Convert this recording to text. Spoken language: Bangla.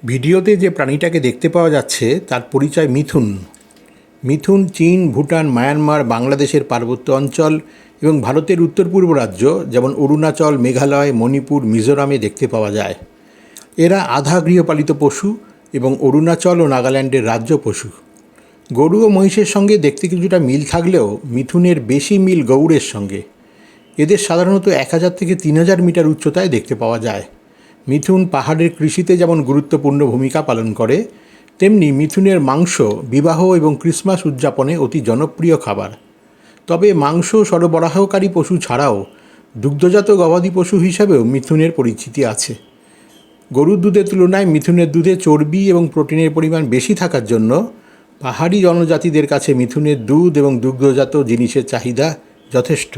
ভিডিওতে যে প্রাণীটাকে দেখতে পাওয়া যাচ্ছে তার পরিচয় মিথুন। মিথুন চীন, ভুটান, মায়ানমার, বাংলাদেশের পার্বত্য অঞ্চল এবং ভারতের উত্তর পূর্ব রাজ্য যেমন অরুণাচল, মেঘালয়, মণিপুর, মিজোরামে দেখতে পাওয়া যায়। এরা আধা গৃহপালিত পশু এবং অরুণাচল ও নাগাল্যান্ডের রাজ্য পশু। গরু ও মহিষের সঙ্গে দেখতে কিছুটা মিল থাকলেও মিথুনের বেশি মিল গৌড়ের সঙ্গে। এদের সাধারণত 1000 থেকে 3000 মিটার উচ্চতায় দেখতে পাওয়া যায়। মিথুন পাহাড়ের কৃষিতে যেমন গুরুত্বপূর্ণ ভূমিকা পালন করে, তেমনি মিথুনের মাংস বিবাহ এবং ক্রিসমাস উদযাপনে অতি জনপ্রিয় খাবার। তবে মাংস সরবরাহকারী পশু ছাড়াও দুগ্ধজাত গবাদি পশু হিসাবেও মিথুনের পরিচিতি আছে। গরুর দুধের তুলনায় মিথুনের দুধে চর্বি এবং প্রোটিনের পরিমাণ বেশি থাকার জন্য পাহাড়ি জনজাতিদের কাছে মিথুনের দুধ এবং দুগ্ধজাত জিনিসের চাহিদা যথেষ্ট।